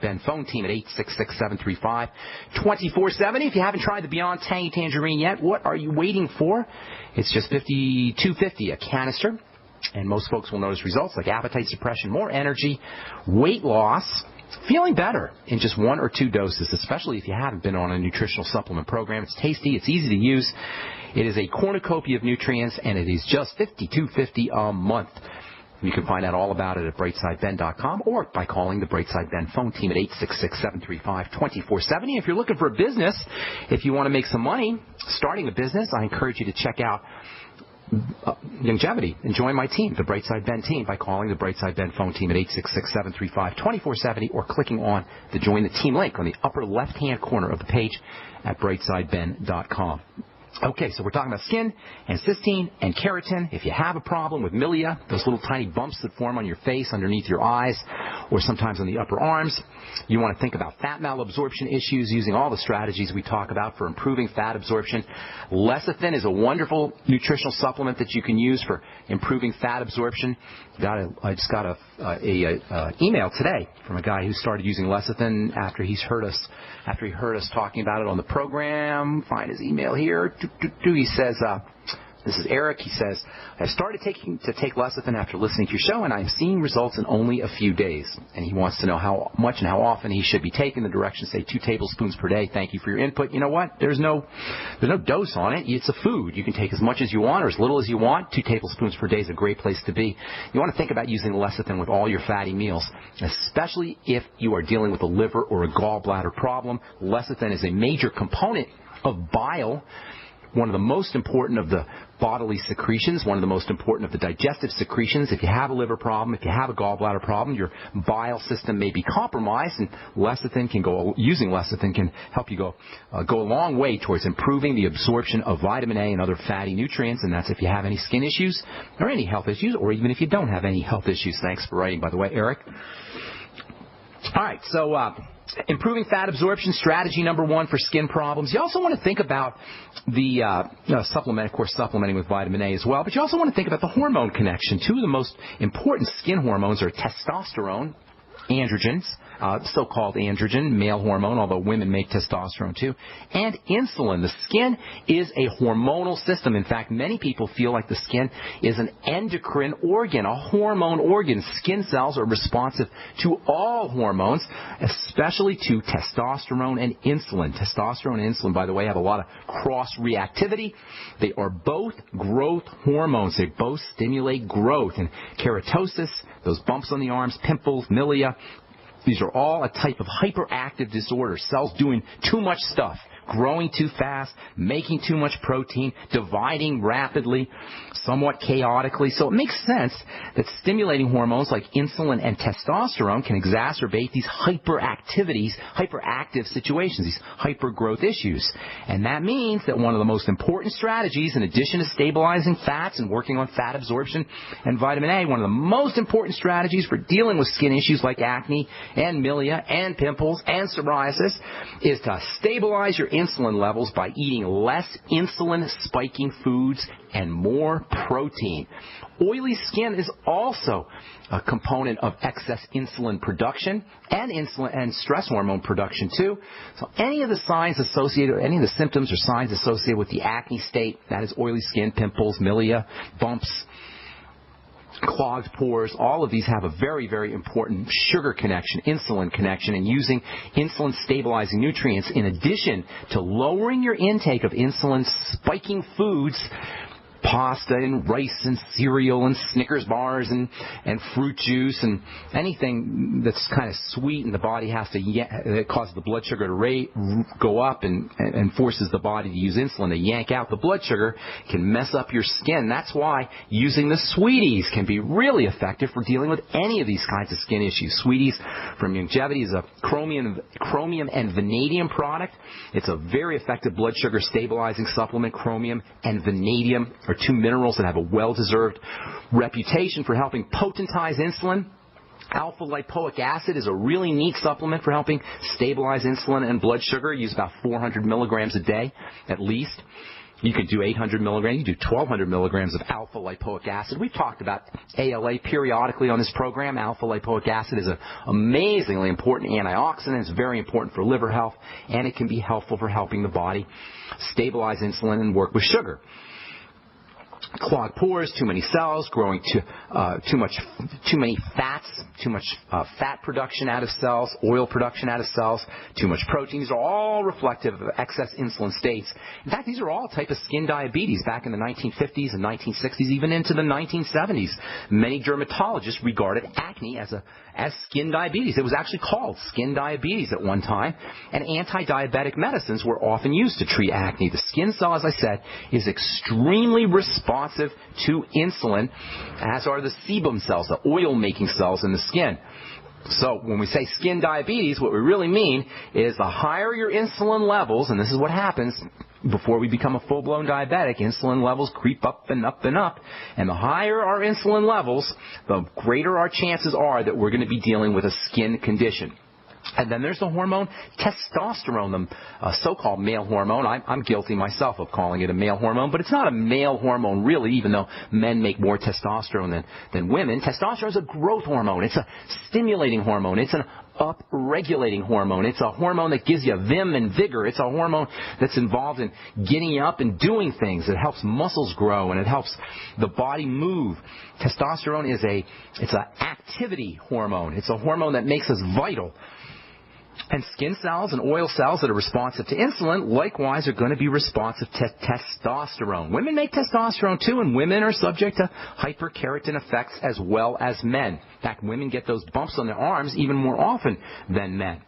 Ben phone team at 866-735-2470. If you haven't tried the Beyond Tangy Tangerine yet, what are you waiting for? It's just $52.50 a canister. And most folks will notice results like appetite suppression, more energy, weight loss, feeling better in just 1 or 2 doses, especially if you haven't been on a nutritional supplement program. It's tasty. It's easy to use. It is a cornucopia of nutrients, and it is just $52.50 a month. You can find out all about it at brightsideben.com or by calling the Brightside Ben phone team at 866-735-2470. If you're looking for a business, if you want to make some money starting a business, I encourage you to check out longevity and join my team, the Brightside Ben team, by calling the Brightside Ben phone team at 866-735-2470 or clicking on the Join the Team link on the upper left-hand corner of the page at brightsideben.com. Okay, so we're talking about skin and cysteine and keratin. If you have a problem with milia, those little tiny bumps that form on your face, underneath your eyes, or sometimes on the upper arms, you want to think about fat malabsorption issues using all the strategies we talk about for improving fat absorption. Lecithin is a wonderful nutritional supplement that you can use for improving fat absorption. I just got a email today from a guy who started using lecithin after he heard us talking about it on the program. Find his email here. He says, this is Eric. He says, I started to take lecithin after listening to your show, and I'm seeing results in only a few days. And he wants to know how much and how often he should be taking. The directions say 2 tablespoons per day. Thank you for your input. You know what? There's no dose on it. It's a food. You can take as much as you want or as little as you want. 2 tablespoons per day is a great place to be. You want to think about using lecithin with all your fatty meals, especially if you are dealing with a liver or a gallbladder problem. Lecithin is a major component of bile, one of the most important of the bodily secretions, one of the most important of the digestive secretions. If you have a liver problem, if you have a gallbladder problem, your bile system may be compromised, and using lecithin can help you go a long way towards improving the absorption of vitamin A and other fatty nutrients, and that's if you have any skin issues or any health issues, or even if you don't have any health issues. Thanks for writing, by the way, Eric. All right, so improving fat absorption, strategy number 1 for skin problems. You also want to think about the supplementing with vitamin A as well, but you also want to think about the hormone connection. 2 of the most important skin hormones are testosterone, androgens, so-called androgen, male hormone, although women make testosterone too, and insulin. The skin is a hormonal system. In fact, many people feel like the skin is an endocrine organ, a hormone organ. Skin cells are responsive to all hormones, especially to testosterone and insulin. Testosterone and insulin, by the way, have a lot of cross-reactivity. They are both growth hormones. They both stimulate growth. And keratosis, those bumps on the arms, pimples, milia, these are all a type of hyperactive disorder. Cells doing too much stuff, growing too fast, making too much protein, dividing rapidly, somewhat chaotically. So it makes sense that stimulating hormones like insulin and testosterone can exacerbate these hyperactive situations, these hypergrowth issues. And that means that one of the most important strategies, in addition to stabilizing fats and working on fat absorption and vitamin A, one of the most important strategies for dealing with skin issues like acne and milia and pimples and psoriasis is to stabilize your insulin levels by eating less insulin-spiking foods and more protein. Oily skin is also a component of excess insulin production and stress hormone production too. So any of the symptoms or signs associated with the acne state, that is oily skin, pimples, milia, bumps, clogged pores, all of these have a very, very important sugar connection, insulin connection, and using insulin-stabilizing nutrients in addition to lowering your intake of insulin-spiking foods, pasta and rice and cereal and Snickers bars and fruit juice and anything that's kind of sweet, and the body has to it causes the blood sugar to go up and forces the body to use insulin to yank out the blood sugar, can mess up your skin. That's why using the Sweeties can be really effective for dealing with any of these kinds of skin issues. Sweeties from Longevity is a chromium and vanadium product. It's a very effective blood sugar stabilizing supplement. Chromium and vanadium are 2 minerals that have a well-deserved reputation for helping potentize insulin. Alpha lipoic acid is a really neat supplement for helping stabilize insulin and blood sugar. Use about 400 milligrams a day at least. You can do 800 milligrams. You can do 1,200 milligrams of alpha lipoic acid. We've talked about ALA periodically on this program. Alpha lipoic acid is an amazingly important antioxidant. It's very important for liver health, and it can be helpful for helping the body stabilize insulin and work with sugar. Clogged pores, too many cells, growing too many fats, too much fat production out of cells, oil production out of cells, too much protein. These are all reflective of excess insulin states. In fact, these are all a type of skin diabetes back in the 1950s and 1960s, even into the 1970s. Many dermatologists regarded acne as skin diabetes. It was actually called skin diabetes at one time, and anti-diabetic medicines were often used to treat acne. The skin cell, as I said, is extremely responsive to insulin, as are the sebum cells, the oil-making cells in the skin. So when we say skin diabetes, what we really mean is the higher your insulin levels, and this is what happens before we become a full-blown diabetic, insulin levels creep up and up and up. And the higher our insulin levels, the greater our chances are that we're going to be dealing with a skin condition. And then there's the hormone testosterone, the so-called male hormone. I'm guilty myself of calling it a male hormone, but it's not a male hormone really, even though men make more testosterone than women. Testosterone is a growth hormone. It's a stimulating hormone. It's an up-regulating hormone. It's a hormone that gives you vim and vigor. It's a hormone that's involved in getting up and doing things. It helps muscles grow, and it helps the body move. Testosterone is it's an activity hormone. It's a hormone that makes us vital. And skin cells and oil cells that are responsive to insulin, likewise, are going to be responsive to testosterone. Women make testosterone too, and women are subject to hyperkeratin effects as well as men. In fact, women get those bumps on their arms even more often than men.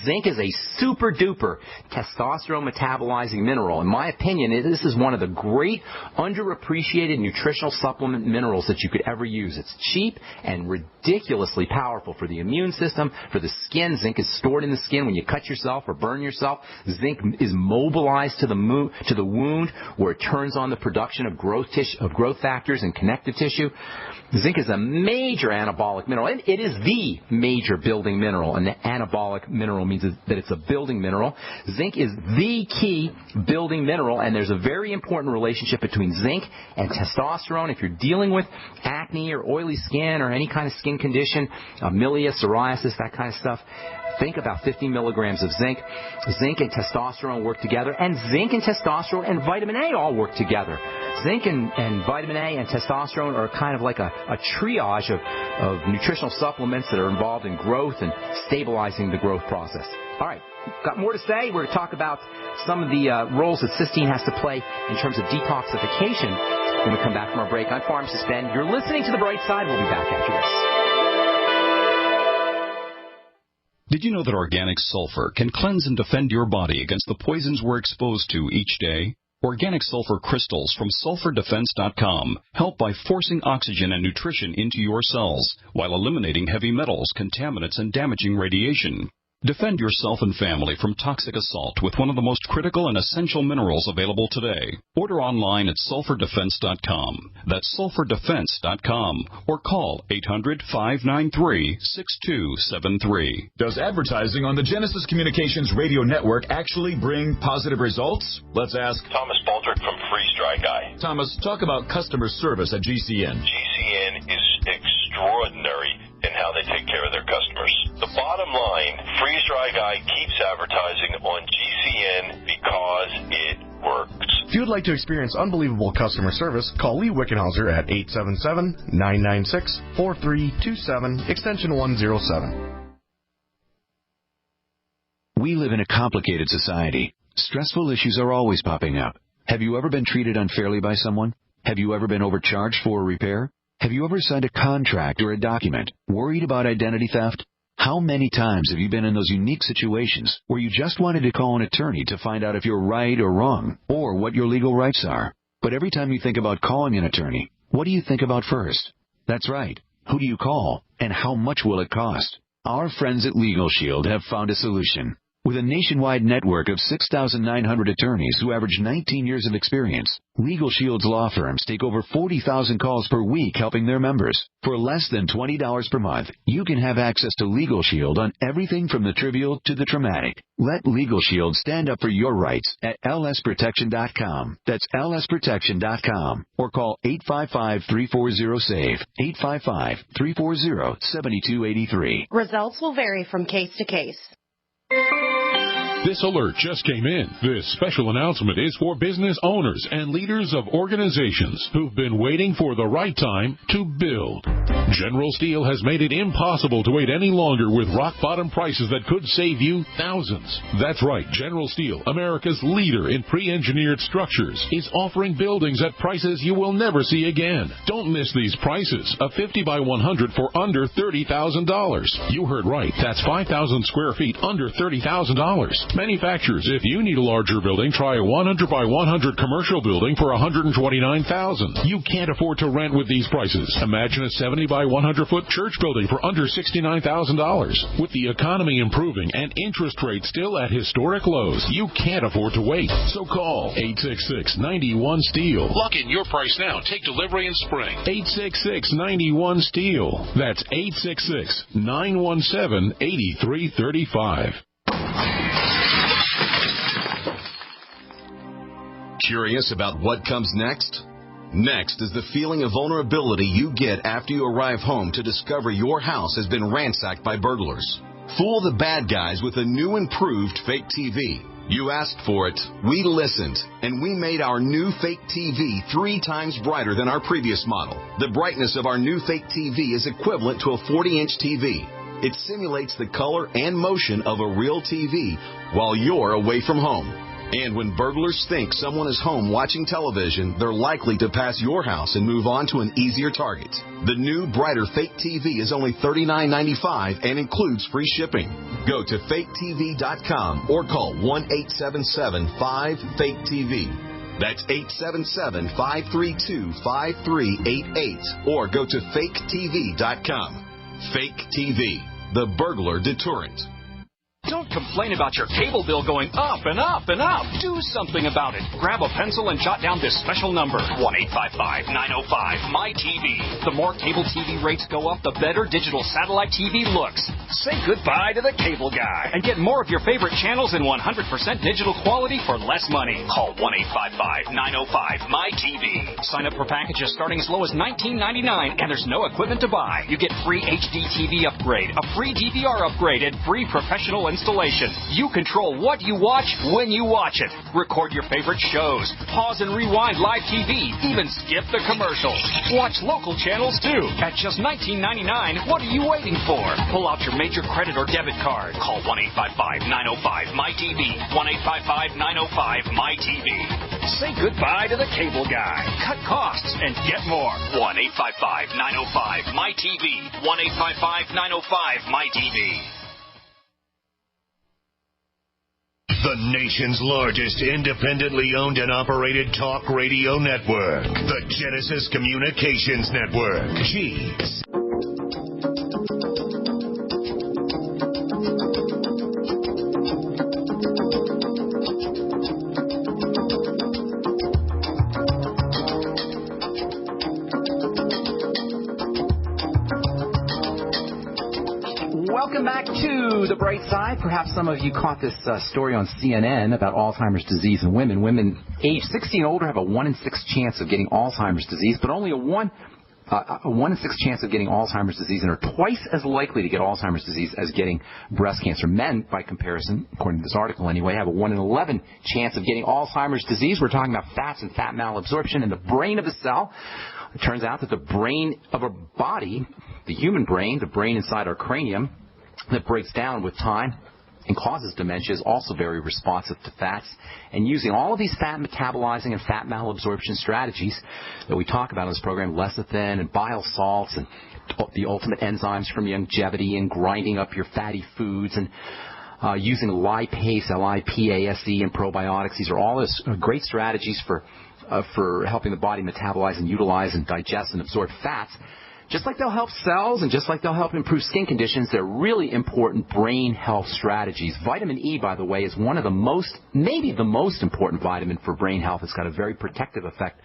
Zinc is a super-duper testosterone metabolizing mineral. In my opinion, this is one of the great underappreciated nutritional supplement minerals that you could ever use. It's cheap and ridiculously powerful for the immune system, for the skin. Zinc is stored in the skin when you cut yourself or burn yourself. Zinc is mobilized to the wound, where it turns on the production of growth factors and connective tissue. Zinc is a major anabolic mineral, and it is the major building mineral. And the anabolic mineral means that it's a building mineral. Zinc is the key building mineral, and there's a very important relationship between zinc and testosterone. If you're dealing with acne or oily skin or any kind of skin condition, milia, psoriasis, that kind of stuff, think about 50 milligrams of zinc. Zinc and testosterone work together, and zinc and testosterone and vitamin A all work together. Zinc and vitamin A and testosterone are kind of like a triage of nutritional supplements that are involved in growth and stabilizing the growth process. All right, got more to say. We're going to talk about some of the roles that cysteine has to play in terms of detoxification when we come back from our break. I'm Pharmacist Ben. You're listening to The Bright Side. We'll be back after this. Did you know that organic sulfur can cleanse and defend your body against the poisons we're exposed to each day? Organic sulfur crystals from sulfurdefense.com help by forcing oxygen and nutrition into your cells while eliminating heavy metals, contaminants, and damaging radiation. Defend yourself and family from toxic assault with one of the most critical and essential minerals available today. Order online at sulfurdefense.com. That's sulfurdefense.com. Or call 800-593-6273. Does advertising on the Genesis Communications radio network actually bring positive results? Let's ask Thomas Baldrick from Freeze Dry Guy. Thomas, talk about customer service at GCN. GCN is extraordinary in how they take care of their customers. The bottom line, Freeze Dry Guy keeps advertising on GCN because it works. If you would like to experience unbelievable customer service, call Lee Wickenhauser at 877-996-4327, extension 107. We live in a complicated society. Stressful issues are always popping up. Have you ever been treated unfairly by someone? Have you ever been overcharged for a repair? Have you ever signed a contract or a document worried about identity theft? How many times have you been in those unique situations where you just wanted to call an attorney to find out if you're right or wrong, or what your legal rights are? But every time you think about calling an attorney, what do you think about first? That's right. Who do you call, and how much will it cost? Our friends at Legal Shield have found a solution. With a nationwide network of 6,900 attorneys who average 19 years of experience, Legal Shield's law firms take over 40,000 calls per week helping their members. For less than $20 per month, you can have access to Legal Shield on everything from the trivial to the traumatic. Let Legal Shield stand up for your rights at lsprotection.com. That's lsprotection.com. Or call 855-340-SAVE, 855-340-7283. Results will vary from case to case. This alert just came in. This special announcement is for business owners and leaders of organizations who've been waiting for the right time to build. General Steel has made it impossible to wait any longer with rock-bottom prices that could save you thousands. That's right. General Steel, America's leader in pre-engineered structures, is offering buildings at prices you will never see again. Don't miss these prices. A 50 by 100 for under $30,000. You heard right. That's 5,000 square feet under $30,000. Manufacturers, if you need a larger building, try a 100 by 100 commercial building for $129,000. You can't afford to rent with these prices. Imagine a 70 by 100 foot church building for under $69,000. With the economy improving and interest rates still at historic lows, you can't afford to wait. So call 866-91-STEEL. Lock in your price now. Take delivery in spring. 866-91-STEEL. That's 866-917-8335. Curious about what comes next? Next is the feeling of vulnerability you get after you arrive home to discover your house has been ransacked by burglars. Fool the bad guys with a new improved fake TV. You asked for it, we listened, and we made our new fake TV 3 times brighter than our previous model. The brightness of our new fake TV is equivalent to a 40-inch TV. It simulates the color and motion of a real TV while you're away from home. And when burglars think someone is home watching television, they're likely to pass your house and move on to an easier target. The new, brighter fake TV is only $39.95 and includes free shipping. Go to faketv.com or call 1-877-5-FAKE-TV. That's 877-532-5388 or go to faketv.com. Fake TV, the burglar deterrent. Don't complain about your cable bill going up and up and up. Do something about it. Grab a pencil and jot down this special number, 1-855-905-MY-TV. The more cable TV rates go up, the better digital satellite TV looks. Say goodbye to the cable guy and get more of your favorite channels in 100% digital quality for less money. Call 1-855-905-MY-TV. Sign up for packages starting as low as $19.99, and there's no equipment to buy. You get free HD TV upgrade, a free DVR upgrade, and free professional installation. You control what you watch when you watch it. Record your favorite shows. Pause and rewind live TV. Even skip the commercials. Watch local channels too. At just $19.99, what are you waiting for? Pull out your major credit or debit card. Call 1-855-905-MY-TV. 1-855-905-MY-TV. Say goodbye to the cable guy. Cut costs and get more. 1-855-905-MY-TV. 1-855-905-MY-TV. The nation's largest independently owned and operated talk radio network. The Genesis Communications Network. G's. Welcome back to the bright side. Perhaps some of you caught this story on CNN about Alzheimer's disease in women. Women age 60 and older have a 1 in 6 chance of getting Alzheimer's disease, but only a 1 in 6 chance of getting Alzheimer's disease, and are twice as likely to get Alzheimer's disease as getting breast cancer. Men, by comparison, according to this article anyway, have a 1 in 11 chance of getting Alzheimer's disease. We're talking about fats and fat malabsorption in the brain of a cell. It turns out that the brain of a body, the human brain, the brain inside our cranium, that breaks down with time and causes dementia, is also very responsive to fats. And using all of these fat metabolizing and fat malabsorption strategies that we talk about in this program, lecithin and bile salts and the ultimate enzymes from longevity and grinding up your fatty foods and using lipase, L-I-P-A-S-E, and probiotics. These are all great strategies for helping the body metabolize and utilize and digest and absorb fats. Just like they'll help cells and just like they'll help improve skin conditions, they're really important brain health strategies. Vitamin E, by the way, is one of the maybe the most important vitamin for brain health. It's got a very protective effect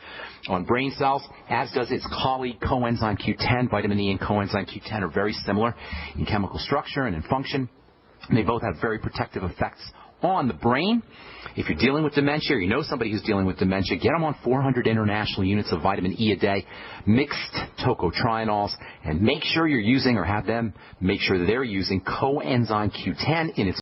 on brain cells, as does its colleague coenzyme Q10. Vitamin E and coenzyme Q10 are very similar in chemical structure and in function. And they both have very protective effects on the brain. If you're dealing with dementia, or you know somebody who's dealing with dementia, get them on 400 international units of vitamin E a day, mixed tocotrienols, and make sure you're using, or have them make sure that they're using coenzyme Q10 in its